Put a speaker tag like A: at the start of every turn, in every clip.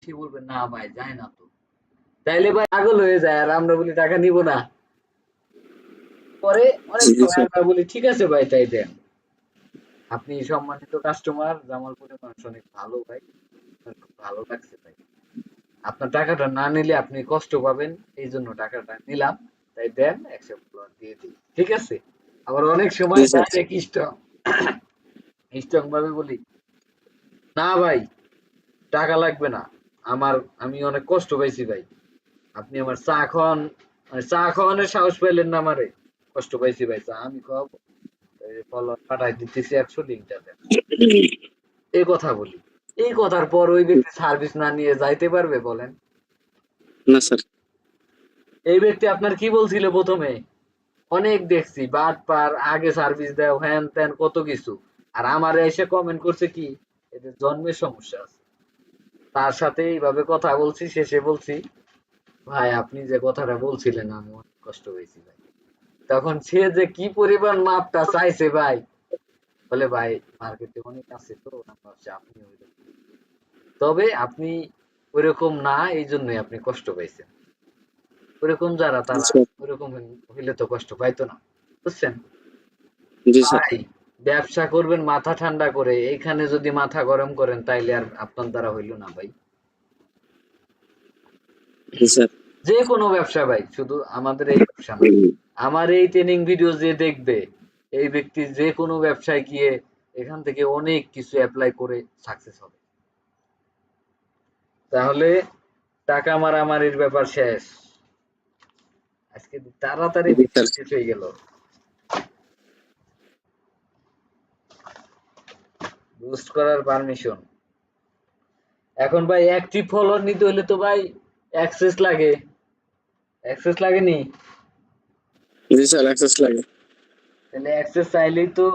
A: সে বলবে না ভাই যায় না তো, তাইলে ভাই পাগল হয়ে যায় আর আমরা বলি টাকা নিব না। পরে অনেক
B: জি
A: সময়
B: স্যার।
A: আমরা বলি ঠিক আছে ভাই তাই দেন। আপনি সম্মানিত কাস্টমার, জামালপুরের মানুষ অনেক ভালো ভাই, আমার খুব ভালো লাগছে ভাই, আপনার টাকাটা না নিলে আপনি কষ্ট পাবেন, এই জন্য টাকাটা নিলাম, তাই দেন 100 ফলোয়ার দিয়ে দিই, ঠিক আছে। আবার অনেক
B: জি
A: সময়
B: স্যার।
A: ডাইরেক্ট স্ট্রং স্ট্রং ভাবে বলি না ভাই টাকা লাগবে না, আমার আমি অনেক কষ্ট পাইছি ভাই, আপনি আমার চা খাওয়ান, মানে চা খাওয়ানোর সাহস পাইলেন না আমারে, কষ্ট পাইছি ভাই, চা আমি খাওয়াবো, ফলোয়ার পাঠাই দিতেছি 100, লিঙ্কটা দেন, এই কথা বলি। এই কথার পর ওই ব্যক্তি সার্ভিস না নিয়ে যাইতে পারবে বলেন?
B: না স্যার।
A: এই ব্যক্তি আপনার কি বলছিল প্রথমে? অনেক দেখছি বাটপার, আগে সার্ভিস দাও, হ্যান ত্যান কত কিছু। আর আমারে এসে কমেন্ট করছে কি এদের জন্মের সমস্যা আছে। তার সাথে এইভাবে কথা বলছি, শেষে বলছি ভাই আপনি যে কথাটা বলছিলেন আমি অনেক কষ্ট পেয়েছি ভাই। তখন সে যে কি পরিমাণ মাপটা চাইছে ভাই, বলে ভাই মার্কেটে অনেক আছে তো আমার ভাবছি আপনি ওইরকম, তবে আপনি ওইরকম না এই জন্যই আপনি কষ্ট পাইছেন, ওইরকম যারা
B: জি
A: তারা
B: স্যার।
A: ওইরকম হইলে তো কষ্ট পাইতো না, বুঝছেন
B: জি স্যার।
A: ভাই? ব্যবসা করবেন মাথা ঠান্ডা করে, এইখানে যদি মাথা গরম করেন তাইলে আর আপনার দ্বারা হইল না ভাই।
B: জি স্যার।
A: যে কোনো ব্যবসা ভাই, শুধু আমাদের এই ব্যবসা না, আমার এই ট্রেনিং ভিডিও যে দেখবে এই ব্যক্তি যে কোনো ব্যবসায় গিয়ে এখান থেকে অনেক কিছু অ্যাপ্লাই করে সাকসেস হবে। তাহলে টাকা মারামারির ব্যাপার শেষ, আজকে তাড়াতাড়ি
B: জি স্যার।
A: ভিডিও শেষ হয়ে গেল। বুস্ট করার পারমিশন, এখন ভাই অ্যাক্টিভ ফলোয়ার নিতে হলে তো ভাই অ্যাক্সেস লাগে, অ্যাক্সেস লাগেনি?
B: জি স্যার, অ্যাক্সেস লাগে।
A: তাহলে অ্যাক্সেস চাইলেই তো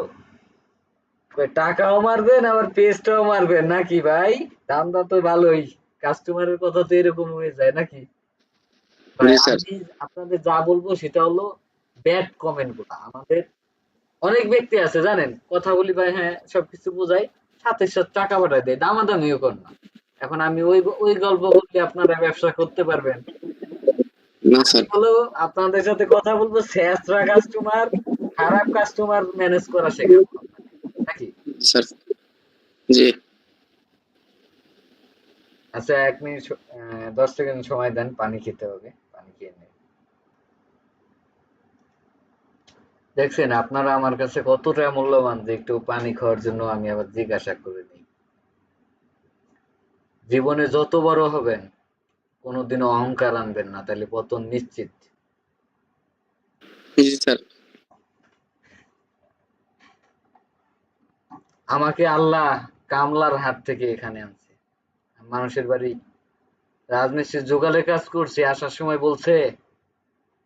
A: ভাই টাকাও মারবেন আবার পেজটাও মারবেন নাকি ভাই? দামটা তো ভালোই, কাস্টমারের কথা তো এরকম হয়ে যায় নাকি ভাই?
B: জি স্যার।
A: আমি আপনাদের যা বলবো সেটা হলো ব্যাড কমেন্ট গুলা, আমাদের অনেক ব্যক্তি আছে জানেন, কথা বলি ভাই হ্যাঁ সবকিছু বোঝাই, সাথে সাথে টাকা পাঠায় দেয়, দামাদামিও কর না। এখন আমি ওই ওই গল্প বললে আপনারা ব্যবসা করতে পারবেন?
B: না
A: আমি
B: স্যার।
A: হলো আপনাদের সাথে কথা বলবো ছেঁচড়া কাস্টমার, খারাপ কাস্টমার ম্যানেজ করা শেখাবো আপনাকে, নাকি?
B: স্যার। জি।
A: আচ্ছা 1 মিনিট 10 সেকেন্ড সময় দেন, পানি খেতে হবে, পানি খেয়ে নেই। দেখছেন আপনারা আমার কাছে কতটা মূল্যবান যে একটু পানি খাওয়ার জন্য আমি আবার জিজ্ঞাসা করে নিই। জীবনে যত বড় হবেন কোনোদিনও অহংকার আনবেন না, তাহলে পতন নিশ্চিত।
B: জি স্যার।
A: আমাকে আল্লাহ কামলার হাত থেকে এখানে আনছে, মানুষের বাড়ি রাজমিস্ত্রির জোগালে কাজ করছি, আসার সময় বলছে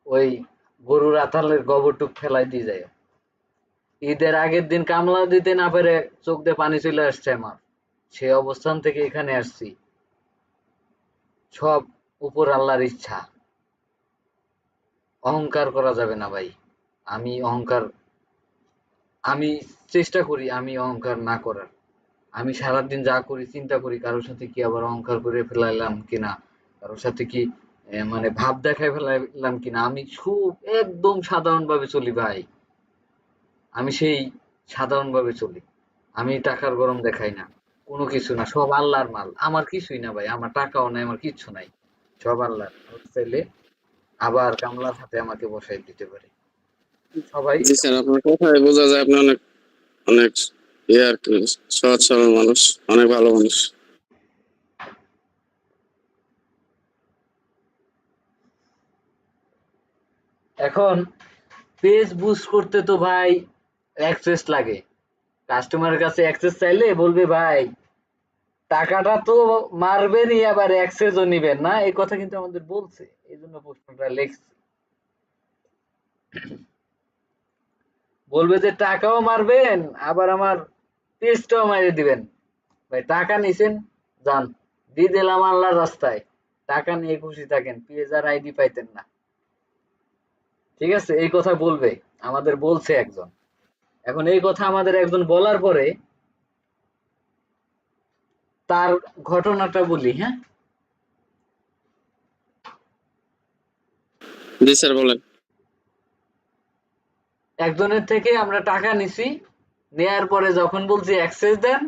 A: ওই গরুর আতালের গোবরটুক ফেলাই দিয়ে যায়। ঈদের আগের দিন কামলা দিতে না পেরে চোখ দিয়ে পানি চলে আসছে আমার, সেই অবস্থান থেকে এখানে আসছি, সব উপর আল্লাহর ইচ্ছা। অহংকার করা যাবে না ভাই, আমি অহংকার, আমি চেষ্টা করি আমি অহংকার না করার। আমি সারাদিন যা করি চিন্তা করি কারোর সাথে কি আবার অহংকার করে ফেলাইলাম কিনা, কারোর সাথে কি মানে ভাব দেখায় ফেলাইলাম কিনা। আমি খুব একদম সাধারণ ভাবে চলি ভাই, আমি সেই সাধারণ ভাবে চলি, আমি টাকার গরম দেখাই না, কোনো কিছু না, সব আল্লাহর মাল, আমার কিছুই না ভাই, আমার টাকাও নাই আমার কিচ্ছু নাই, সব আল্লাহর, আল্লাহ চাইলে আবার কামলার হাতে আমাকে বসাই দিতে পারে। সবাই
B: জি স্যার, আপনার কথায় বোঝা যায় আপনি অনেক অনেক ইয়ে আর কি, সহজ সরল মানুষ, অনেক ভালো মানুষ।
A: এখন পেজ বুস্ট করতে তো ভাই অ্যাক্সেস লাগে, কাস্টমারের কাছে অ্যাক্সেস চাইলে বলবে ভাই টাকাটা তো মারবেনই আবার অ্যাক্সেসও নিবেন না, এই কথা কিন্তু আমাদের বলছে, এই জন্য প্রশ্নটা লিখছি। বলবে যে টাকাও মারবেন আবার আমার পেজটাও মারিয়ে দিবেন, ভাই টাকা নিছেন যান, দিয়ে দিলাম আল্লাহর রাস্তায়, টাকা নিয়ে খুশি থাকেন, পেজ আর আইডি পাইতেন না, ঠিক আছে, এই কথা বলবে, আমাদের বলছে একজন। এখন এই কথা আমাদের একজন বলার পরে তার ঘটনাটা বলি, হ্যাঁ?
B: জি স্যার বলেন।
A: একজনের থেকে আমরা টাকা নিছি, নেয়ার পরে যখন বলছি অ্যাক্সেস দেন,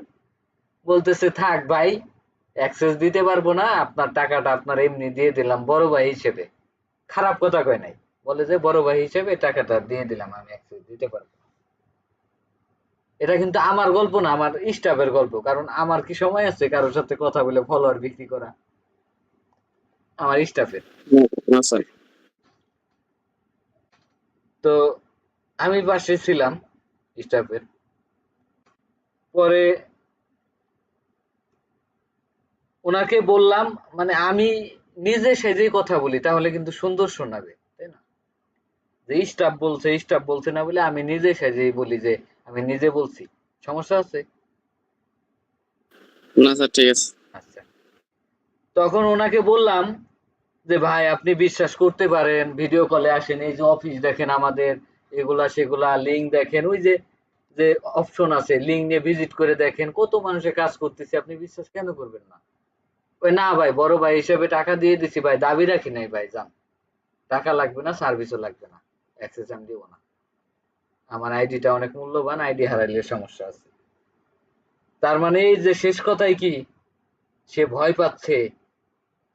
A: বলতেছে থাক ভাই, অ্যাক্সেস দিতে পারবো না, আপনার টাকাটা আপনার এমনি দিয়ে দিলাম বড় ভাই হিসেবে। খারাপ কথা কয় নাই, বলে যে বড় ভাই হিসেবে টাকাটা দিয়ে দিলাম, আমি অ্যাক্সেস দিতে পারবো না। এটা কিন্তু আমার গল্প না, আমার স্টাফের গল্প। কারণ আমার কি সময় আছে কারোর সাথে কথা বলে ফলোয়ার বিক্রি করা? আমার স্টাফের।
B: না স্যার।
A: তো আমি পাশে ছিলাম স্টাফের। পরে ওনাকে বললাম, মানে আমি নিজে সেজেই কথা বলি তাহলে কিন্তু সুন্দর শোনাবে, তাই না? যে স্টাফ বলছে না বলে আমি নিজে সেজেই বলি যে আমি নিজে বলছি। সমস্যা আছে?
B: না স্যার ঠিক আছে।
A: আচ্ছা। তখন ওনাকে বললাম যে ভাই আপনি বিশ্বাস করতে পারেন, ভিডিও কলে আসেন, এই যে অফিস দেখেন আমাদের, এগুলা সেগুলা লিঙ্ক দেখেন, ওই যে যে অপশন আছে লিঙ্ক নিয়ে ভিজিট করে দেখেন কত মানুষের কাজ করতেছে, আপনি বিশ্বাস কেন করবেন না? ওই না ভাই, বড় ভাই হিসেবে টাকা দিয়ে দিছি ভাই, দাবি রাখি নাই ভাই, যান, টাকা লাগবে না, সার্ভিসও লাগবে না, অ্যাক্সেস আমি দিব না, আমার আইডিটা অনেক মূল্যবান, আইডি হারাইলে সমস্যা আছে। তার মানে এই যে শেষ কথায় কি, সে ভয় পাচ্ছে।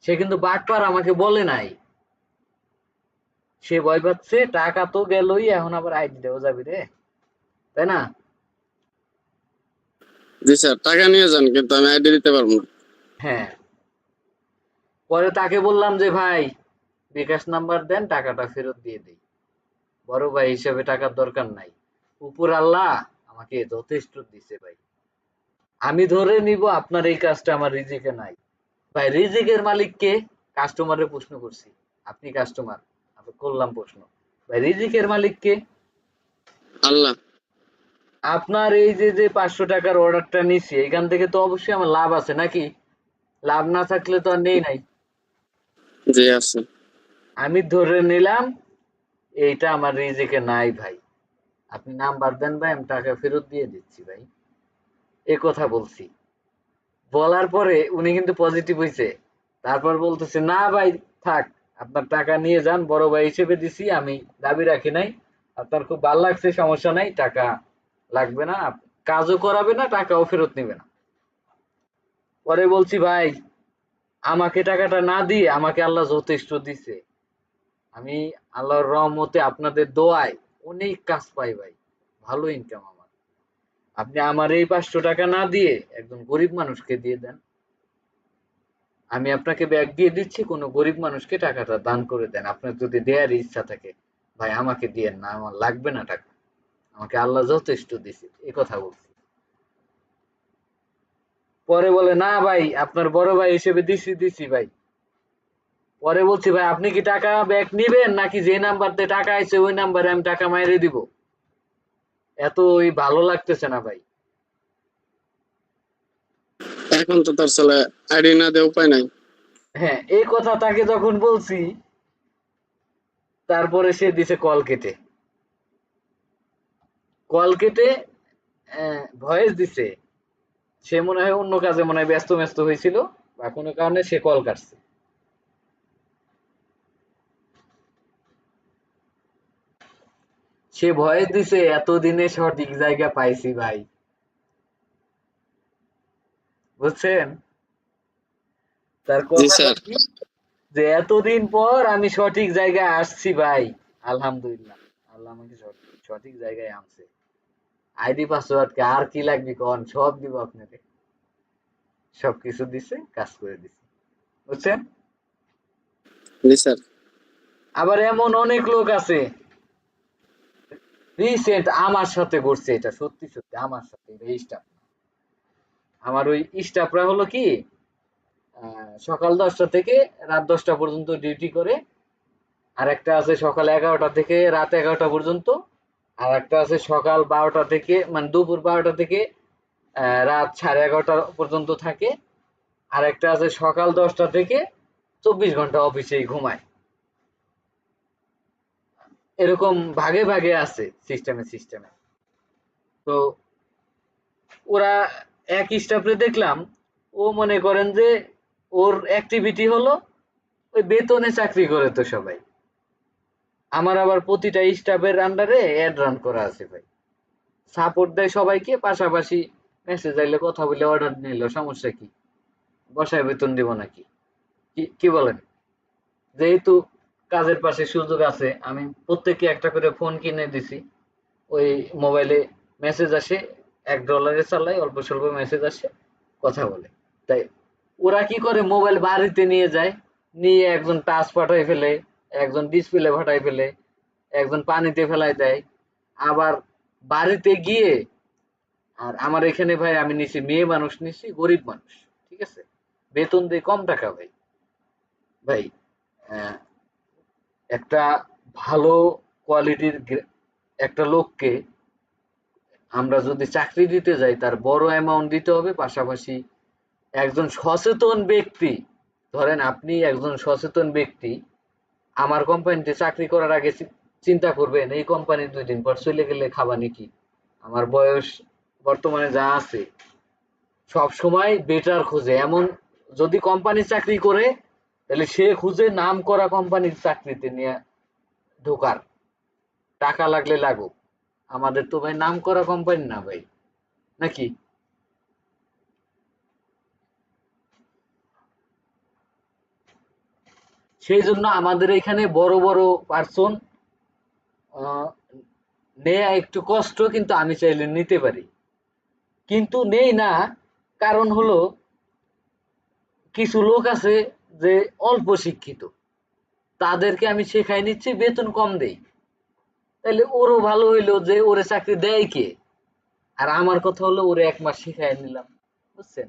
A: সে কিন্তু বাটপার আমাকে বলে নাই, সে ভয় পাচ্ছে টাকা তো গেলই, এখন আবার আইডিটাও যাবি রে, তাই না?
B: জি স্যার টাকা নিয়ে যান, কিন্তু আমি আইডি দিতে পারবো না।
A: হ্যাঁ। পরে তাকে বললাম যে ভাই বিকাশ নাম্বার দেন, টাকাটা ফেরত দিয়ে দিই, বড় ভাই হিসেবে টাকার দরকার নাই, উপর আল্লাহ আমাকে যথেষ্ট দিছে ভাই, আমি ধরে নিব আপনার এই কাজটা আমার রিজিকে নাই। ভাই রিজিকের মালিক কে? কাস্টমারের প্রশ্ন করছি, আপনি কাস্টমার, আমি করলাম প্রশ্ন, ভাই রিজিকের মালিক কে?
B: আল্লাহ।
A: আপনার এই যে যে 500 টাকার অর্ডারটা নিছি, এখান থেকে তো অবশ্যই আমার লাভ আছে নাকি? লাভ না থাকলে তো আর নেই নাই।
B: জি আছে।
A: আমি ধরে নিলাম এইটা আমার রিজিকে নাই ভাই, আপনি নাম্বার দেন ভাই, আমি টাকা ফেরত দিয়ে দিচ্ছি ভাই, এ কথা বলছি। বলার পরে উনি কিন্তু পজিটিভ হইছে। তারপর বলতেছে না ভাই থাক, আপনার টাকা নিয়ে যান, বড় ভাই হিসেবে দিছি, আমি দাবি রাখি নাই, আপনার খুব ভালো লাগছে, সমস্যা নাই, টাকা লাগবে না, কাজও করাবে না, টাকাও ফেরত নিবে না। পরে বলছি ভাই আমাকে টাকাটা না দিয়ে আমাকে আল্লাহ যথেষ্ট দিছে, আমি আল্লাহর রহমতে আপনাদের দোয়ায় অনেক কাজ পাই ভাই, ভালো ইনকাম আমার, আপনি আমার এই 500 টাকা না দিয়ে একজন গরিব মানুষকে দিয়ে দেন, আমি আপনাকে ব্যাগ দিয়ে দিচ্ছি, কোনো গরিব মানুষকে টাকাটা দান করে দেন, আপনার যদি দেয়ার ইচ্ছা থাকে, ভাই আমাকে দিয়েন না, আমার লাগবে না টাকা, আমাকে আল্লাহ যথেষ্ট দিছে, এ কথা বলছি। পরে বলে না ভাই আপনার বড় ভাই হিসেবে দিছি দিছি ভাই। পরে বলছি ভাই আপনি কি টাকা ব্যাক নিবেন নাকি যে নাম্বারতে টাকা আইছে ওই নাম্বারে আমি টাকা মাইরে দিব? এত ওই ভালো লাগতেছে না ভাই।
B: এখন তো তার ছেলে আইডি না দিয়ে উপায় নাই।
A: হ্যাঁ, এই কথা তাকে যখন বলছি, তারপরে সে দিছে কল কেটে, কল কেটে ভয়েস দিছে, সে মনে হয় অন্য কাজে মনে হয় ব্যস্ত ব্যস্ত হয়েছিল বা কোনো কারণে সে কল কাটছে। সে ভয়েস দিছে এতদিনে সঠিক জায়গা পাইছি ভাই, বুঝছেন? তার
B: জি
A: কথাটা
B: স্যার।
A: কি, যে এতদিন পর আমি সঠিক জায়গায় আসছি ভাই, আলহামদুলিল্লাহ, আল্লাহ আমাকে সঠিক জায়গায় আনছে। আইডি পাসওয়ার্ড কে আর কি লাগবে কোন, সব দিব আপনাকে, সবকিছু দিছে, কাজ করে দিছে, বুঝছেন?
B: জি স্যার।
A: আবার এমন অনেক লোক আছে, রিসেন্ট আমার সাথে ঘটছে, এটা সত্যি সত্যি আমার সাথে, এটা স্টাফ, আমার ওই স্টাফরা হলো কি সকাল 10টা থেকে রাত 10টা পর্যন্ত ডিউটি করে, আর একটা আছে সকাল 11টা থেকে রাত 11টা পর্যন্ত, আর একটা আছে সকাল 12টা থেকে মানে দুপুর 12টা থেকে রাত 11:30 পর্যন্ত থাকে, আর একটা আছে সকাল 10টা থেকে 24 ঘন্টা অফিসেই ঘুমায়, এরকম ভাগে ভাগে আছে সিস্টেমে সিস্টেমে। তো ওরা এক স্টাফে দেখলাম, ও মনে করেন যে ওর অ্যাক্টিভিটি হলো ওই বেতনে চাকরি করে তো সবাই, আমার আবার প্রতিটা স্টাফের আন্ডারে অ্যাড রান করা আছে ভাই, সাপোর্ট দেয় সবাইকে, পাশাপাশি মেসেজ আইলে কথা বলে অর্ডার নিল, সমস্যা কি? বসায় বেতন দিব নাকি? কি কি বলেন? যেহেতু কাজের পাশে সুযোগ আছে, আমি প্রত্যেককে একটা করে ফোন কিনে দিছি। ওই মোবাইলে মেসেজ আসে, $1 চালাই, অল্প স্বল্প মেসেজ আসে, কথা বলে। তাই ওরা কি করে, মোবাইল বাড়িতে নিয়ে যায়, নিয়ে একজন টাচ পাঠাই ফেলে, একজন ডিসপ্লে ফাটাই ফেলে, একজন পানিতে ফেলাই দেয়। আবার বাড়িতে গিয়ে, আর আমার এখানে ভাই আমি নিছি মেয়ে মানুষ, নিছি গরিব মানুষ, ঠিক আছে, বেতন দেই কম টাকা ভাই। ভাই আহ, একটা ভালো কোয়ালিটির একটা লোককে আমরা যদি চাকরি দিতে যাই, তার বড় অ্যামাউন্ট দিতে হবে, পাশাপাশি একজন সচেতন ব্যক্তি, ধরেন আপনি একজন সচেতন ব্যক্তি আমার কোম্পানিতে চাকরি করার আগে চিন্তা করবেন এই কোম্পানি 2 দিন পর চলে গেলে খাবা নাকি। আমার বয়স বর্তমানে যা আছে, সব সময় বেটার খোঁজে, এমন যদি কোম্পানি চাকরি করে তাহলে সে খুঁজে নাম করা কোম্পানির চাকরিতে নিয়ে ঢোকার, টাকা লাগলে লাগুক। আমাদের তো ভাই নাম করা কোম্পানি না ভাই, নাকি? সেই জন্য আমাদের এখানে বড় বড় পার্সন নেয়া একটু কষ্ট, কিন্তু আমি চাইলে নিতে পারি, কিন্তু নেই না। কারণ হলো কিছু লোক আছে যে অল্প শিক্ষিত, তাদেরকে আমি শেখাই নিচ্ছি, বেতন কম দেই, তাহলে ওরও ভালো হইলো যে ওরে চাকরি দেয় কে। আর আমার কথা হলো ওরে 1 মাস শিখাই নিলাম, বুঝছেন?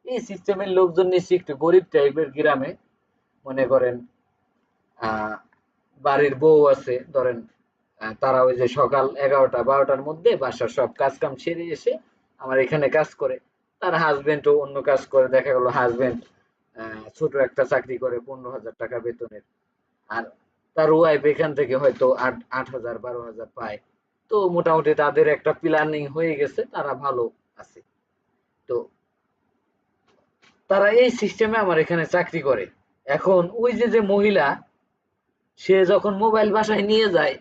A: এই সিস্টেমের লোকজন নিশ্চয়ই একটু গরিব টাইপের গ্রামে, মনে করেন আহ বাড়ির বউ আছে ধরেন, তারা ওই যে সকাল 11টা 12টার মধ্যে বাসার সব কাজ কাম সেরে এসে আমার এখানে কাজ করে। তার হাজবেন্ডও অন্য কাজ করে, দেখা গেল হাজবেন্ড ছোট একটা চাকরি করে 15,000 টাকা বেতনের, আর তার ওয়াইফ এখান থেকে হয়তো 8,000 12,000 পায়। তো মোটামুটি তাদের একটা প্ল্যানিং হয়ে গেছে, তারা ভালো আছে। তো তারা এই সিস্টেমে আমার এখানে চাকরি করে। এখন ওই যে যে মহিলা, সে যখন মোবাইল বাসায় নিয়ে যায়,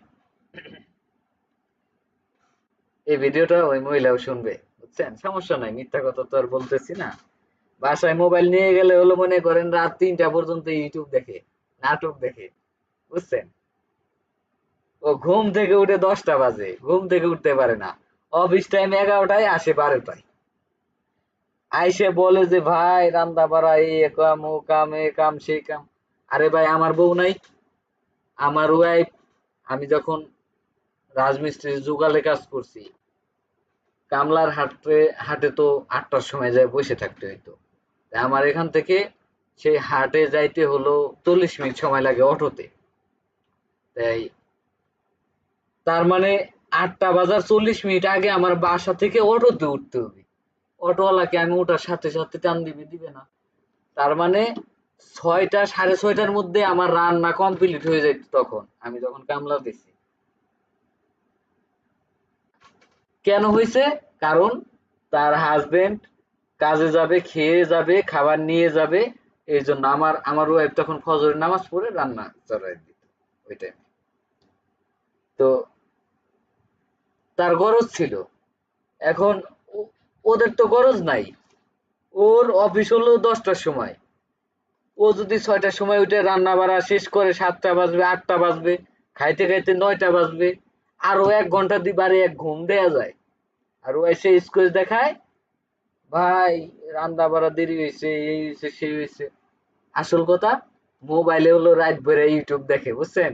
A: এই ভিডিওটা ওই মহিলাও শুনবে, বুঝছেন? সমস্যা নাই, মিথ্যা কথা তো আর বলতেছি না। বাসায় মোবাইল নিয়ে গেলে হলো মনে করেন রাত 3টা পর্যন্ত ইউটিউব দেখে, নাটক দেখে, বুঝছেন? ও ঘুম থেকে উঠে 10টা বাজে, ঘুম থেকে উঠতে পারে না, অফিস টাইম 11টায়, আসে 12টায়, আইসে বলে যে ভাই রান্না বাড়া, এই কাম ও কাম, এ কাম সেই কাম। আরে ভাই আমার বউ নাই, আমার ওয়াইফ, আমি যখন রাজমিস্ত্রির যুগালে কাজ করছি, কামলার হাটে হাটে তো 8টার সময় যায় বসে থাকতে হইতো। আমার এখান থেকে সেই হাটে যাইতে হলো 40 মিনিট সময় লাগে অটোতে। তাই তার মানে 8টা বাজার 40 মিনিট আগে আমার বাসা থেকে অটোতে উঠতে হবে। অটোওয়ালাকে আমি ওঠার সাথে সাথে টান দিবে, দিবে না। তার মানে 6টা 6:30টার মধ্যে আমার রান্না কমপ্লিট হয়ে যেত তখন, আমি যখন কামলা দিছি। কেন হয়েছে? কারণ তার হাজবেন্ড কাজে যাবে, খেয়ে যাবে, খাবার নিয়ে যাবে, এই জন্য আমার ওয়াইফ তখন ফজরের নামাজ পড়ে রান্না চড়াই দিত ওই টাইমে। তো তার গরজ ছিল। এখন ওদের তো গরজ নাই, ওর অফিস হলো 10টার সময়, ও যদি 6টার সময় উঠে রান্না বাড়া শেষ করে 7টা বাজবে, 8টা বাজবে, খাইতে খাইতে 9টা বাজবে, আরো 1 ঘন্টা বাড়ে এক ঘুম দেয়া যায়। আর ও এসে স্কুল দেখায়, ভাই রান্না বাড়া দেরি হয়েছে, এই হয়েছে সেই হয়েছে। আসল কথা, মোবাইলে হলো রাত ভরে ইউটিউব দেখে, বুঝছেন?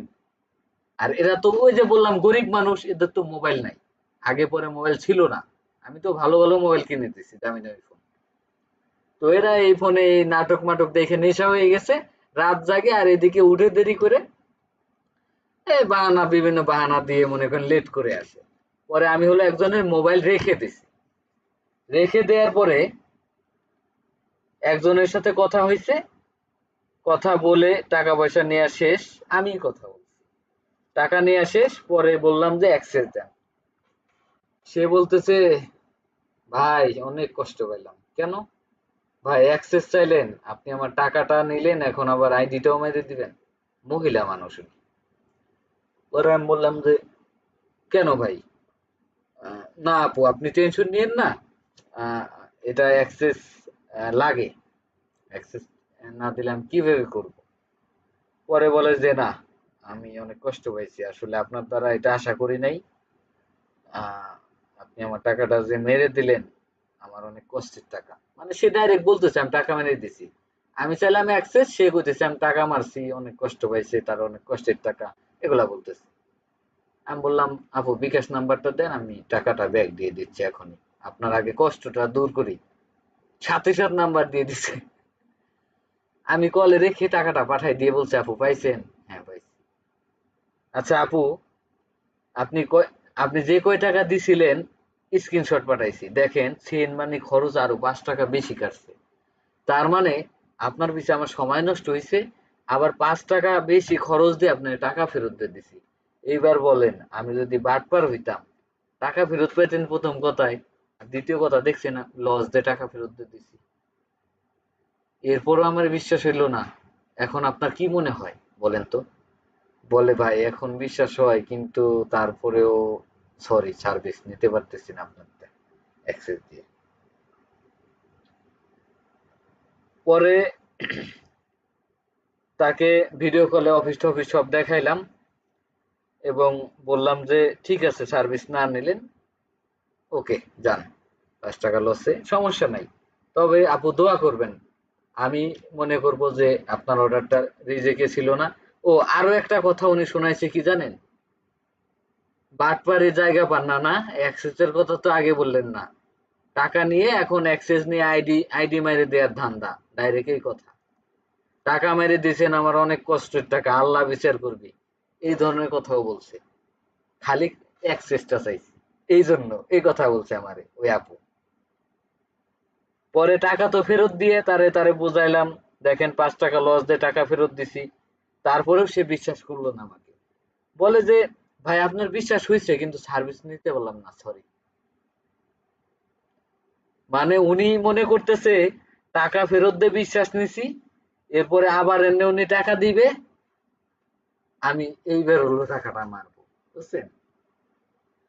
A: আর এরা তো ওই যে বললাম গরিব মানুষ, এদের তো মোবাইল নাই, আগে পরে মোবাইল ছিল না। আমি তো ভালো ভালো মোবাইল কিনে দিছি, দামি দামি ফোন। তো এরা এই ফোনে এই নাটক মাটক দেখে নেশা হয়ে গেছে, রাত জাগে, আর এদিকে উঠে দেরি করে, এই বাহানা, বিভিন্ন বাহানা দিয়ে মনে করেন লেট করে আসে। পরে আমি হলো একজনের মোবাইল রেখে দিছি, রেখে দেওয়ার পরে একজনের সাথে কথা হয়েছে, কথা বলে টাকা পয়সা নেওয়া শেষ, আমি কথা বলছি, টাকা নেওয়া শেষ, পরে বললাম যে অ্যাক্সেস দেন। সে বলতেছে ভাই অনেক কষ্ট পাইলাম। কেন? ভাই অ্যাক্সেস চাইলেন, আপনি আমার টাকাটা নিলেন, এখন আবার আইডিটাও মেরে দিবেন। মহিলা মানুষ উনি। পরে আমি বললাম যে কেন ভাই? না আপু আপনি টেনশন নিয়েন না, আহ, এটা অ্যাক্সেস লাগে, অ্যাক্সেস না দিলে আমি কিভাবে করব? পরে বলে যে না, আমি অনেক কষ্ট পাইছি আসলে, আপনার দ্বারা এটা আশা করি নাই। আহ, আপনি আমার টাকাটা যে মেরে দিলেন, আমার অনেক কষ্টের টাকা, মানে সে ডাইরেক্ট বলতেছে আমি টাকা মেরে দিছি। আমি চাইলাম অ্যাক্সেস, সে কইতেছে আমি টাকা মারছি, অনেক কষ্ট পাইছে, তার অনেক কষ্টের টাকা, এগুলা বলতেছে। আমি বললাম আপু বিকাশ নাম্বারটা দেন, আমি টাকাটা ব্যাক দিয়ে দিচ্ছি এখনই, আপনার আগে কষ্টটা দূর করি। সাথে সাথে নাম্বার দিয়ে দিছে। আমি কলে রেখে টাকাটা পাঠাই দিয়ে বলছে আপু পাইছেন? হ্যাঁ পাইছি। আচ্ছা আপু, আপনি আপনি যে কয় টাকা দিছিলেন স্ক্রিনশট পাঠাইছি, দেখেন সেন মানে খরচ আরো 5 টাকা বেশি কাটছে। তার মানে আপনার পিছে আমার সময় নষ্ট হয়েছে, আবার 5 টাকা বেশি খরচ দিয়ে আপনার টাকা ফেরত দিয়ে দিছি। এইবার বলেন আমি যদি বাটপার হইতাম, টাকা ফেরত পেতেন প্রথম কথায়, আর দ্বিতীয় কথা দেখছেন না লস দিয়ে টাকা ফেরত দিয়ে দিছি। এরপরও আমার বিশ্বাস হইল না। এখন আপনার কি মনে হয় বলেন তো? বলে ভাই এখন বিশ্বাস হয়, কিন্তু তারপরেও সরি সার্ভিস নিতে পারতেছি না আপনার অ্যাক্সেস দিয়ে। পরে তাকে ভিডিও কলে অফিস টফিস সব দেখাইলাম এবং বললাম যে ঠিক আছে সার্ভিস না নিলেন ওকে যান, 5 টাকা লসে সমস্যা নাই, তবে আপু দোয়া করবেন, আমি মনে করব যে আপনার অর্ডারটা রিজেক্টে ছিল না। ও আরো একটা কথা উনি শোনাইছে কি জানেন? বাটপারের জায়গা পান না, না অ্যাক্সেসের কথা তো আগে বললেন না, টাকা নিয়ে এখন অ্যাক্সেস নিয়ে আইডি আইডি মেরে দেওয়ার ধান্দা, ডাইরেক্ট এই কথা। টাকা মেরে দিয়েছেন আমার অনেক কষ্টের টাকা, আল্লাহ বিচার করবি, এই ধরনের কথাও বলছে, খালি অ্যাক্সেসটা চাইছি, এই জন্য এই কথা বলছে আমারে ওই আপু। পরে টাকা তো ফেরত দিয়ে তারে তারে বুঝাইলাম, দেখেন 5 টাকা লস দিয়ে টাকা ফেরত দিছি, তারপরেও সে বিশ্বাস করলো না আমাকে। বলে যে ভাই আপনার বিশ্বাস হয়েছে কিন্তু সার্ভিস নিতে পারলাম না, সরি। মানে উনি মনে করতেছে টাকা ফেরত দিয়ে বিশ্বাস নিছি, এরপরে আবার এনে উনি টাকা দিবে, আমি এইবার হলো টাকাটা মারবো, বুঝছেন?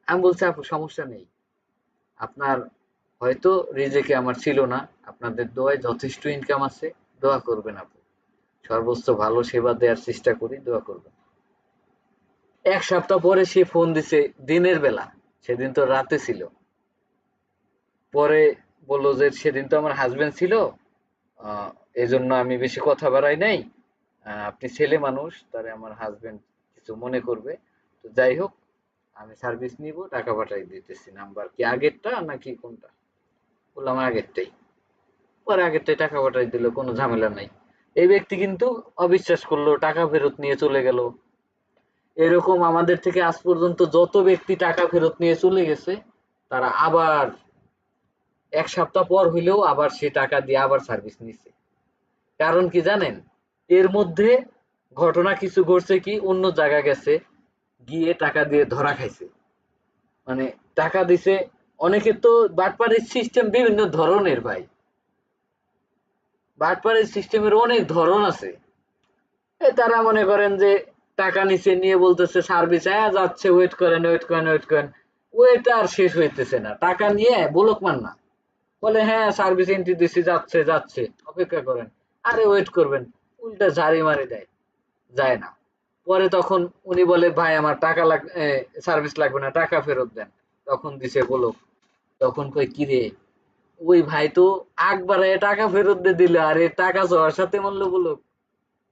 A: আমি বলছি আপু সমস্যা নেই, আপনার হয়তো রিজেকে আমার ছিল না, আপনাদের দোয়ায় যথেষ্ট ইনকাম আছে, দোয়া করবেন আপু, সর্বোচ্চ ভালো সেবা দেওয়ার চেষ্টা করি, দোয়া করবেন। 1 সপ্তাহ পরে সে ফোন দিছে, দিনের বেলা, সেদিন তো রাতে ছিল। পরে বললো যে সেদিন তো আমার হাজবেন্ড ছিল, এই জন্য আমি বেশি কথা বাড়াই নাই, আপনি ছেলে মানুষ, তারে আমার হাজবেন্ড কিছু মনে করবে, তো যাই হোক আমি সার্ভিস নিব, টাকা পাঠাই দিতেছি, নাম্বার কি আগেরটা নাকি কোনটা? বললাম আগেরটাই। পরে আগেরটাই টাকা পাঠাই দিল, কোনো ঝামেলা নাই। এই ব্যক্তি কিন্তু অবিশ্বাস করলো, টাকা ফেরত নিয়ে চলে গেল। এরকম আমাদের থেকে আজ পর্যন্ত যত ব্যক্তি টাকা ফেরত নিয়ে চলে গেছে, তারা আবার 1 সপ্তাহ পর হইলেও আবার সে টাকা দিয়ে আবার সার্ভিস নিছে। কারণ কি জানেন? এর মধ্যে ঘটনা কিছু ঘটছে কি, অন্য জায়গা গেছে, গিয়ে টাকা দিয়ে ধরা খাইছে। মানে টাকা দিছে, অনেকে তো বাটপাড়ির সিস্টেম বিভিন্ন ধরনের ভাই। বাটপাড়ির সিস্টেমের অনেক ধরন আছে। তারা মনে করেন যে টাকা নিচে নিয়ে বলতেছে সার্ভিস হ্যাঁ যাচ্ছে, ওয়েট করেন ওয়েট করেন ওয়েট করেন, ওয়েট আর শেষ হইতেছে না, টাকা নিয়ে বলক মান না, বলে হ্যাঁ সার্ভিস এন্ট্রি দিছি যাচ্ছে যাচ্ছে, অপেক্ষা করেন, আরে ওয়েট করবেন, উল্টা ঝাড়ি মারি দেয়, যায় না। পরে তখন উনি বলে ভাই আমার টাকা সার্ভিস লাগবে না, টাকা ফেরত দেন, তখন দিছে বলক। তখন কই কি রে, ওই ভাই তো আগ বাড়ায় টাকা ফেরত দিয়ে দিল, আর এর টাকা যাওয়ার সাথে মানলো বলক,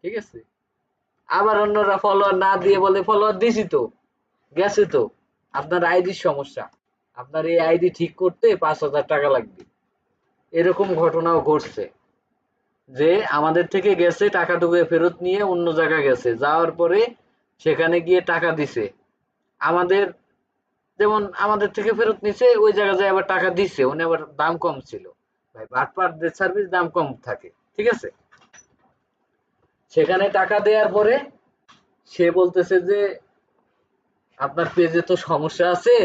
A: ঠিক আছে? আবার অন্যরা ফলোয়ার না দিয়ে বলে ফলোয়ার দিছি তো, গেছে তো, আপনার আইডির সমস্যা, আপনার এই আইডি ঠিক করতে 5,000 টাকা লাগবে। এরকম ঘটনাও ঘটছে যে আমাদের থেকে গেছে, টাকাটুকু ফেরত নিয়ে অন্য জায়গায় গেছে, যাওয়ার পরে সেখানে গিয়ে টাকা দিছে, আমাদের যেমন আমাদের থেকে ফেরত নিছে, ওই জায়গায় যায় আবার টাকা দিছে, উনি আবার দাম কম ছিল। ভাই বাটপারদের সার্ভিস দাম কম থাকে, ঠিক আছে? সেখানে টাকা দেওয়ার পরে সে বলতেছে যে আপনার পেজে তো সমস্যা আছে,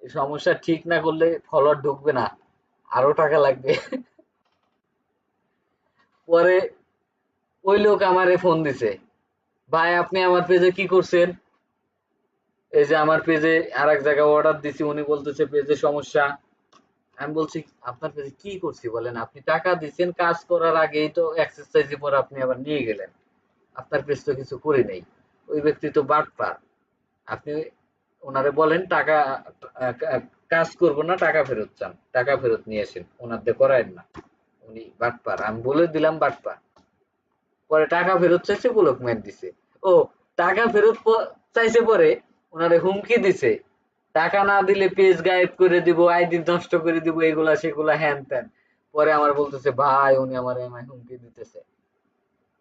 A: এই সমস্যা ঠিক না করলে ফলোয়ার ঢুকবে না, আরো টাকা লাগবে। পরে ওই লোক আমারে ফোন দিছে, ভাই আপনি আমার পেজে কি করছেন? এই যে আমার পেজে আরেক জায়গায় অর্ডার দিছি, উনি বলতেছে পেজে সমস্যা। আমি বলছি আপনার পেজে কি করছি বলেন? আপনি টাকা দিচ্ছেন, কাজ করার আগেই তো এক্সারসাইজে পরে আপনি আবার নিয়ে গেলেন। আপনার পেজ তো কিছু করি নাই। ওই ব্যক্তি তো বাটপার। আপনি ওনারে বলেন টাকা কাজ করব না, টাকা ফেরত চান, টাকা ফেরত নিয়ে আসেন, ওনার দিয়ে করায়েন না। উনি বাটপার, আমি বলে দিলাম বাটপার। পরে টাকা ফেরত চাইছে, ব্লক মেরে দিছে। ও, টাকা ফেরত চাইছে, পরে ওনারে হুমকি দিছে টাকা না দিলে পেজ গায়েব করে দিব, আইডি নষ্ট করে দিব, এগুলা সেগুলা হ্যান ত্যান। পরে আমার বলতেছে ভাই উনি আমার আমায় হুমকি দিতেছে।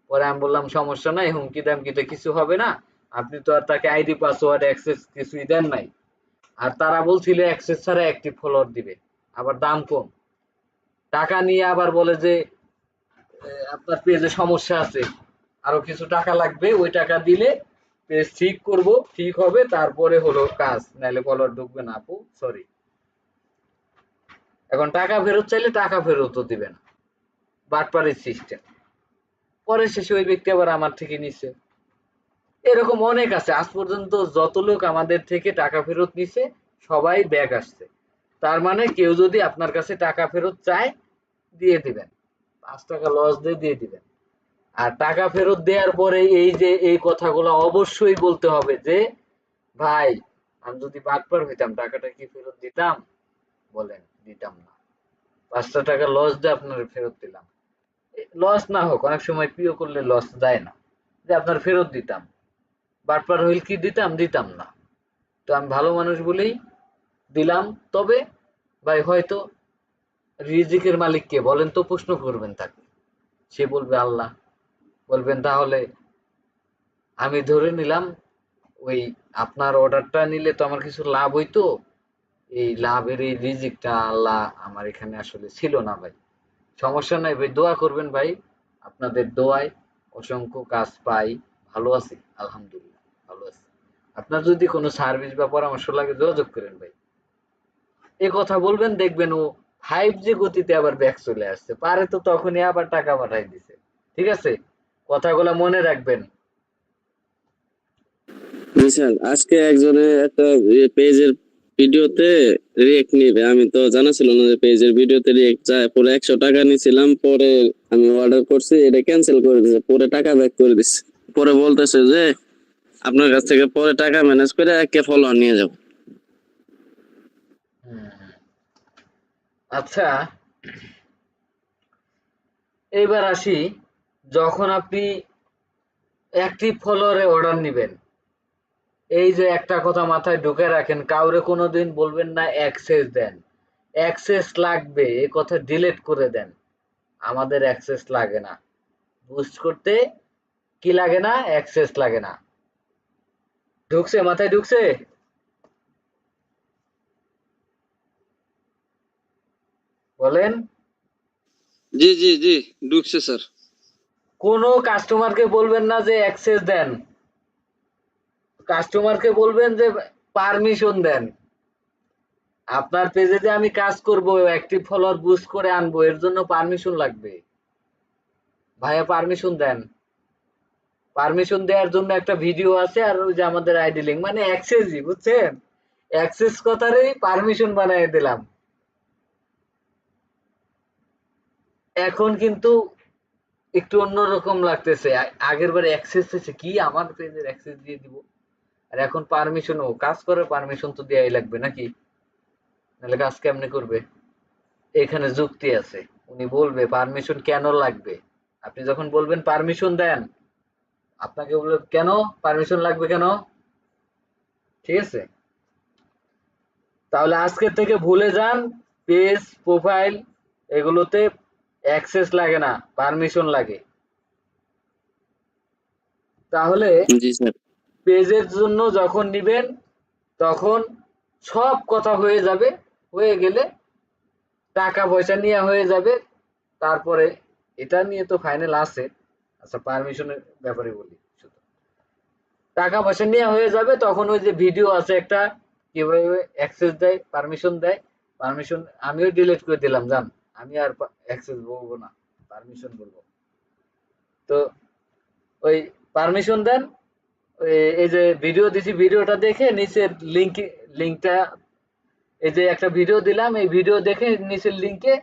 A: পরে আমি বললাম সমস্যা নাই, হুমকি দামকিতে কিছু হবে না, আপনি তো আর তাকে আইডি পাসওয়ার্ড অ্যাক্সেস কিছুই দেন নাই। আর তারা বলছিল অ্যাক্সেস ছাড়া অ্যাক্টিভ ফলোয়ার দিবে, আবার দাম কম। টাকা নিয়ে আবার বলে যে আপনার পেজে সমস্যা আছে, আরো কিছু টাকা লাগবে, ওই টাকা দিলে পেজ ঠিক করব, ঠিক হবে, তারপরে হলো কাজ, নাহলে ফলোয়ার ঢুকবে না। আপু সরি, এখন টাকা ফেরত চাইলে টাকা ফেরতও দিবে না, বাটপাড়ির সিস্টেম। পরে শেষে ওই ব্যক্তি আবার আমার থেকে নিছে। এরকম অনেক আছে, আজ পর্যন্ত যত লোক আমাদের থেকে টাকা ফেরত নিছে সবাই ব্যাক আসছে। তার মানে কেউ যদি আপনার কাছে টাকা ফেরত চায়, দিয়ে দিবেন, 5 টাকা লস দিয়ে দিবেন। আর টাকা ফেরত দেওয়ার পরে এই যে এই কথাগুলো অবশ্যই বলতে হবে যে ভাই আমি যদি বাটপার হইতাম টাকাটা কি ফেরত দিতাম? বলেন দিতাম না। 5টা টাকা লস দিয়ে আপনার ফেরত দিলাম। লস না হোক, অনেক সময় প্রিয় করলে লস যায় না, যে আপনার ফেরত দিতাম। বাটপার হইল কি দিতাম? দিতাম না। তো আমি ভালো মানুষ বলেই দিলাম। তবে ভাই হয়তো রিজিকের মালিক কে বলেন তো? প্রশ্ন করবেন তাকে, সে বলবে আল্লাহ। বলবেন তাহলে আমি ধরে নিলাম ওই আপনার অর্ডারটা নিলে তো আমার কিছু লাভ হইতো, এই লাভের এই রিজিকটা আল্লাহ আমার এখানে আসলে ছিল না ভাই। সমস্যা নাই ভাই, দোয়া করবেন ভাই, আপনাদের দোয়ায় অসংখ্য কাজ পাই, ভালো আছি আলহামদুলিল্লাহ, ভালো আছি। আপনার যদি কোনো সার্ভিস বা পরামর্শ লাগে যোগাযোগ করেন ভাই। এ কথা বলবেন, দেখবেন ও 5G গতিতে আবার ব্যাক চলে আসছে, পারে তো তখনই আবার টাকা পাঠাই দিছে। ঠিক আছে, কথাগুলো মনে রাখবেন।
B: জি স্যার, আজকে একজনের একটা পেজের ভিডিওতে রিয়েক্ট নিবে, আমি তো জানা ছিল না যে পেজের ভিডিওতে রিয়েক্ট যায়। পরে 100 টাকা নিয়েছিলাম, পরে আমি অর্ডার করছি, এটা ক্যান্সেল করে দিছে, পরে টাকা ব্যাক করে দিছে। পরে বলতেছে যে আপনার কাছ থেকে পরে টাকা ম্যানেজ করে একে ফলোয়ার নিয়ে যাবো।
A: হুম, আচ্ছা, এইবার আসি, যখন আপনি অ্যাক্টিভ ফলোয়ারে অর্ডার নিবেন, এই যে একটা কথা মাথায় ঢুকে রাখেন, কাউরে কোনোদিন বলবেন না অ্যাক্সেস দেন। অ্যাক্সেস লাগবে এ কথা ডিলিট করে দেন। আমাদের অ্যাক্সেস লাগে না, বুস্ট করতে কি লাগে না? অ্যাক্সেস লাগে না। ঢুকছে? মাথায় ঢুকছে? বলেন।
B: জি জি জি, ঢুকছে স্যার।
A: কোনো কাস্টমারকে বলবেন না যে অ্যাক্সেস দেন, কাস্টমারকে বলবেন যে পারমিশন দেন। আপনার পেজে যে আমি কাজ করব, অ্যাক্টিভ ফলোয়ার বুস্ট করে আনবো, এর জন্য পারমিশন লাগবে। ভাইয়া পারমিশন দেন। পারমিশন দেওয়ার জন্য একটা ভিডিও আছে, আর ওই যে আমাদের আইডি লিঙ্ক, মানে অ্যাক্সেসই, বুঝছেন? অ্যাক্সেস কথারই পারমিশন বানিয়ে দিলাম। এখন কিন্তু একটু অন্যরকম লাগতেছে। আগের বারে অ্যাক্সেস হয়েছে কি, আমার পেজের অ্যাক্সেস দিয়ে দিব, আর এখন পারমিশনও, কাজ করার পারমিশন তো দেয়াই লাগবে নাকি? নাহলে কাজ কেমনে করবে? এখানে যুক্তি আছে, উনি বলবে পারমিশন কেন লাগবে। আপনি যখন বলবেন পারমিশন দেন, আপনাকে বলবে কেন পারমিশন লাগবে কেন। ঠিক আছে, তাহলে আজকের থেকে ভুলে যান, পেজ প্রোফাইল এগুলোতে অ্যাক্সেস লাগে না, পারমিশন লাগে। তাহলে
B: জি স্যার।
A: পেজের জন্য যখন নিবেন তখন সব কথা হয়ে যাবে, হয়ে গেলে টাকা পয়সা নিয়ে হয়ে যাবে। তারপরে এটা নিয়ে তো ফাইনাল আছে। আচ্ছা, পারমিশনের ব্যাপারে বলি শুধু, টাকা পয়সা নিয়ে হয়ে যাবে তখন ওই যে ভিডিও আছে একটা, কিভাবে অ্যাক্সেস দেয়, পারমিশন দেয়। পারমিশন আমিও ডিলিট করে দিলাম, জান, আমি আর অ্যাক্সেস বলবো না, পারমিশন বলবো। তো ওই পারমিশন দেন, এই যে ভিডিও দিছি, ভিডিওটা দেখে নিচের লিঙ্কটা, এই যে একটা ভিডিও দিলাম, এই ভিডিও দেখে নিচের লিঙ্কে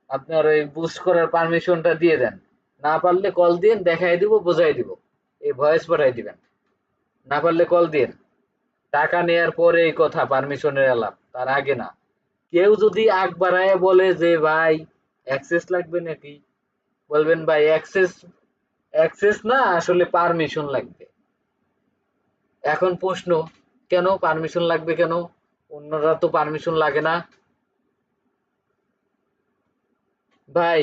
A: আপনার ওই বুস্ট করার পারমিশনটা দিয়ে দেন। না পারলে কল দিন, দেখাই দিব, বোঝাই দিব, এই ভয়েস পাঠাই দিবেন। না পারলে কল দিন। টাকা নেয়ার পরে এই কথা, পারমিশনের আলাপ, তার আগে না। কেউ যদি আগ বাড়ায় বলে যে ভাই অ্যাক্সেস লাগবে নাকি, বলবেন ভাই অ্যাক্সেস, অ্যাক্সেস না, আসলে পারমিশন লাগবে। এখন প্রশ্ন, কেন পারমিশন লাগবে কেন? অন্যরা তো পারমিশন লাগে না। ভাই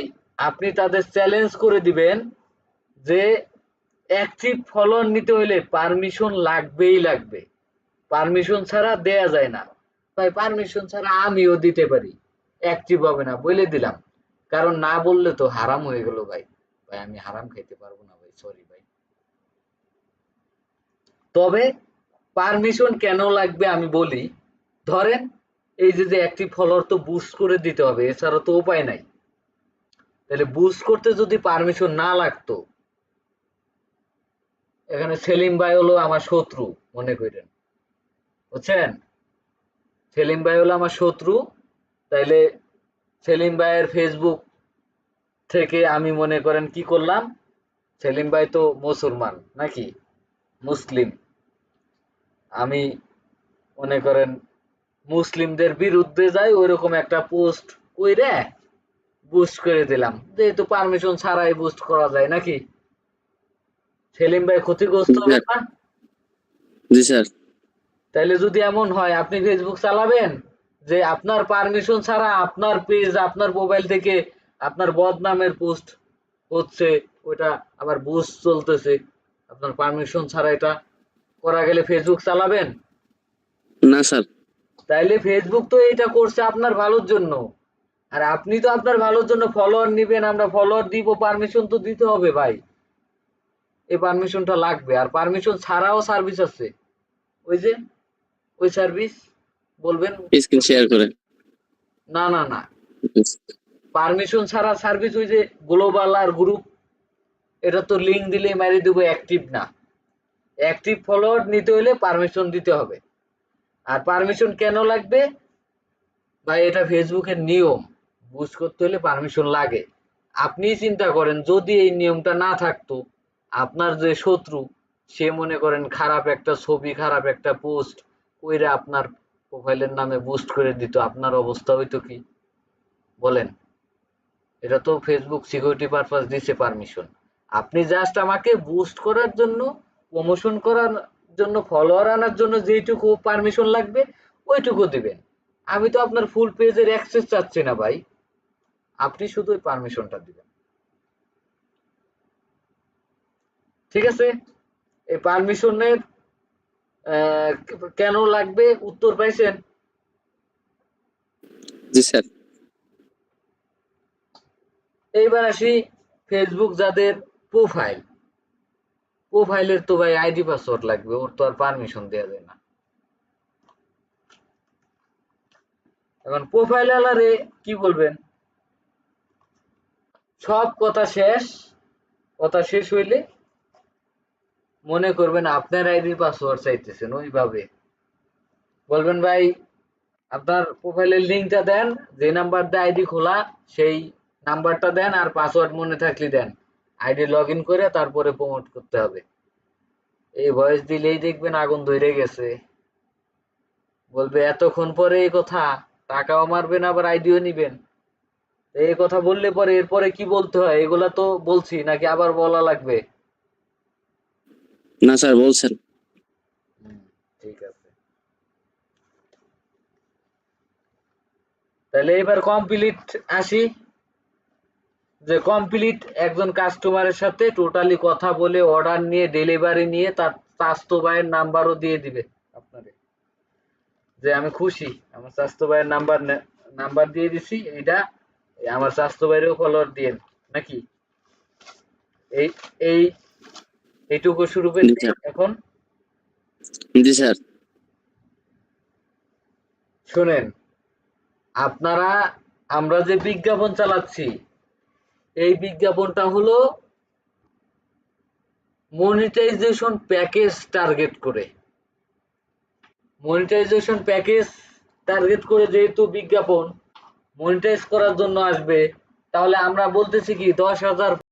A: আপনি তাদের চ্যালেঞ্জ করে দিবেন যে অ্যাক্টিভ ফলোয়ার নিতে হলে পারমিশন লাগবেই লাগবে, পারমিশন ছাড়া দেয়া যায় না। ভাই পারমিশন ছাড়া আমিও দিতে পারি, অ্যাক্টিভ হবে না বলে দিলাম, কারণ না বললে তো হারাম হয়ে গেল ভাই। ভাই আমি হারাম খাইতে পারবো না ভাই, সরি ভাই। তবে পারমিশন কেন লাগবে আমি বলি। ধরেন এই যে অ্যাক্টিভ ফলোয়ার তো বুস্ট করে দিতে হবে, এছাড়া তো উপায় নাই। তাহলে বুস্ট করতে যদি পারমিশন না লাগতো, এখানে সেলিম ভাই হলো আমার শত্রু মনে করেন, বুঝছেন? সেলিম ভাই হলো আমার শত্রু, তাইলে সেলিম ভাইয়ের ফেসবুক থেকে আমি মনে করেন কি করলাম, সেলিম ভাই তো মুসলমান নাকি, মুসলিম, আমি মনে করেন মুসলিমদের বিরুদ্ধে যাই ওইরকম একটা পোস্ট কইরে বুস্ট করে দিলাম, যেহেতু পারমিশন ছাড়াই বুস্ট করা যায় নাকি। সেলিম ভাই ক্ষতিগ্রস্ত
B: জি
A: হবে
B: স্যার।
A: না?
B: জি স্যার।
A: তাইলে যদি এমন হয় আপনি ফেসবুক চালাবেন যে আপনার পারমিশন ছাড়া আপনার পেজ, আপনার মোবাইল থেকে আপনার বদনামের পোস্ট হচ্ছে, ওটা আবার বুস্ট চলতেছে, আপনার পারমিশন ছাড়া এটা করা গেলে ফেসবুক চালাবেন?
B: না স্যার।
A: তাইলে ফেসবুক তো এটা করছে আপনার ভালোর জন্য, আর আপনি তো আপনার ভালোর জন্য ফলোয়ার নিবেন, আমরা ফলোয়ার দিব, পারমিশন তো দিতে হবে ভাই। এই পারমিশনটা লাগবে। আর পারমিশন ছাড়াও সার্ভিস আছে, ওই যে ওই সার্ভিস বলবেন।
B: স্ক্রিন শেয়ার করে।
A: না না না, পারমিশন ছাড়া সার্ভিস, ওই যে গ্লোবাল আর গ্রুপ, এটা তো লিঙ্ক দিলে মারি দেবো, অ্যাক্টিভ না। অ্যাক্টিভ ফলোয়ার নিতে হলে পারমিশন দিতে হবে। আর পারমিশন কেন লাগবে ভাই, এটা ফেসবুকের নিয়ম, বুস্ট করতে হলে পারমিশন লাগে। আপনি চিন্তা করেন যদি এই নিয়মটা না থাকতো, আপনার যে শত্রু সে মনে করেন খারাপ একটা ছবি, খারাপ একটা পোস্ট কইরা আপনার প্রোফাইলের নামে বুস্ট করে দিত, আপনার অবস্থা হইতো কি বলেন? এটা তো ফেসবুক সিকিউরিটি পারপাস দিছে পারমিশন। আপনি জাস্ট আমাকে বুস্ট করার জন্য, প্রমোশন করার জন্য, ফলোয়ার আনার জন্য যেইটুকু পারমিশন লাগবে ওইটুকু দিবেন। আমি তো আপনার ফুল পেজের অ্যাক্সেস চাচ্ছি না ভাই, আপনি শুধু ওই পারমিশনটা দিবেন। ঠিক আছে? এই পারমিশনের কেন লাগবে উত্তর পাইছেন?
B: জি স্যার।
A: এইবার আসি ফেসবুক যাদের প্রোফাইল, প্রোফাইলের তো ভাই আইডি পাসওয়ার্ড লাগবে, ওর তো আর পারমিশন দেওয়া যায় না। এখন প্রোফাইল আলারে কি বলবেন? সব কথা শেষ, কথা শেষ হইলে মনে করবেন আপনার আইডির পাসওয়ার্ড চাইতেছেন, ওইভাবে বলবেন ভাই আপনার প্রোফাইলের লিঙ্কটা দেন, যে নাম্বার দিয়ে আইডি খোলা সেই নাম্বারটা দেন, আর পাসওয়ার্ড মনে থাকলে দেন, আইডি লগ ইন করে তারপরে প্রমোট করতে হবে। এই ভয়েস দিলেই দেখবেন আগুন ধরে গেছে, বলবে এতক্ষণ পরে এই কথা, টাকাও মারবেন আবার আইডিও নিবেন। এই কথা বললে পরে এরপরে কি বলতে হয় এগুলা তো বলছি, নাকি আবার বলা লাগবে?
B: না স্যার, বলছেন।
A: হুম, ঠিক আছে। তাহলে এবার কমপ্লিট আসি, যে কমপ্লিট একজন কাস্টমারের সাথে টোটালি কথা বলে অর্ডার নিয়ে ডেলিভারি নিয়ে তার স্বাস্থ্য ভাইয়ের নাম্বারও দিয়ে দিবে আপনারে, যে আমি খুশি আমার স্বাস্থ্য ভাইয়ের নাম্বার দিয়ে দিছি এইটা, আমার স্বাস্থ্য ভাইয়েরও ফলোয়ার দিয়েন নাকি। এই এই এইটুকু শুরু
B: জি
A: করছি
B: স্যার।
A: এখন।
B: জি স্যার।
A: শুনেন, আপনারা, আমরা যে বিজ্ঞাপন চালাচ্ছি, এই বিজ্ঞাপনটা হলো মনিটাইজেশন প্যাকেজ টার্গেট করে, মনিটাইজেশন প্যাকেজ টার্গেট করে যেহেতু বিজ্ঞাপন মনিটাইজ করার জন্য আসবে, তাহলে আমরা বলতেছি কি 10,000